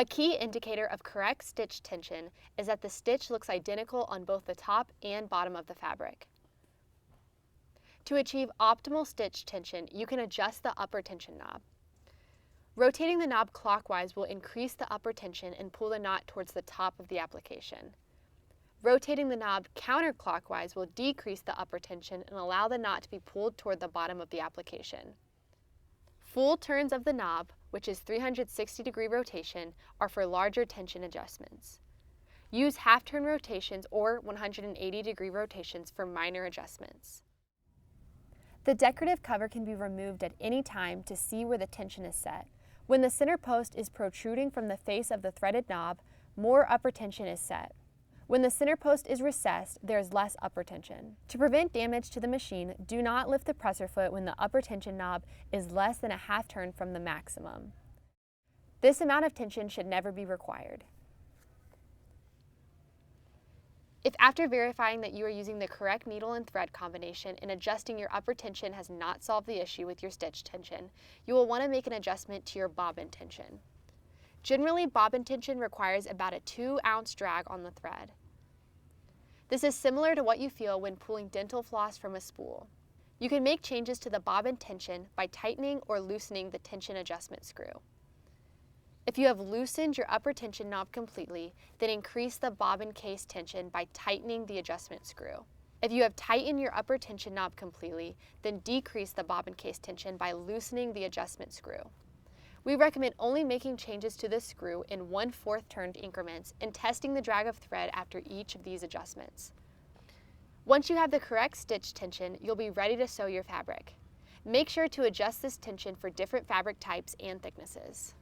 A key indicator of correct stitch tension is that the stitch looks identical on both the top and bottom of the fabric. To achieve optimal stitch tension, you can adjust the upper tension knob. Rotating the knob clockwise will increase the upper tension and pull the knot towards the top of the application. Rotating the knob counterclockwise will decrease the upper tension and allow the knot to be pulled toward the bottom of the application. Full turns of the knob, which is 360-degree rotation, are for larger tension adjustments. Use half-turn rotations or 180-degree rotations for minor adjustments. The decorative cover can be removed at any time to see where the tension is set. When the center post is protruding from the face of the threaded knob, more upper tension is set. When the center post is recessed, there is less upper tension. To prevent damage to the machine, do not lift the presser foot when the upper tension knob is less than a half turn from the maximum. This amount of tension should never be required. If after verifying that you are using the correct needle and thread combination and adjusting your upper tension has not solved the issue with your stitch tension, you will want to make an adjustment to your bobbin tension. Generally, bobbin tension requires about a 2-ounce drag on the thread. This is similar to what you feel when pulling dental floss from a spool. You can make changes to the bobbin tension by tightening or loosening the tension adjustment screw. If you have loosened your upper tension knob completely, then increase the bobbin case tension by tightening the adjustment screw. If you have tightened your upper tension knob completely, then decrease the bobbin case tension by loosening the adjustment screw. We recommend only making changes to the screw in 1/4 turned increments and testing the drag of thread after each of these adjustments. Once you have the correct stitch tension, you'll be ready to sew your fabric. Make sure to adjust this tension for different fabric types and thicknesses.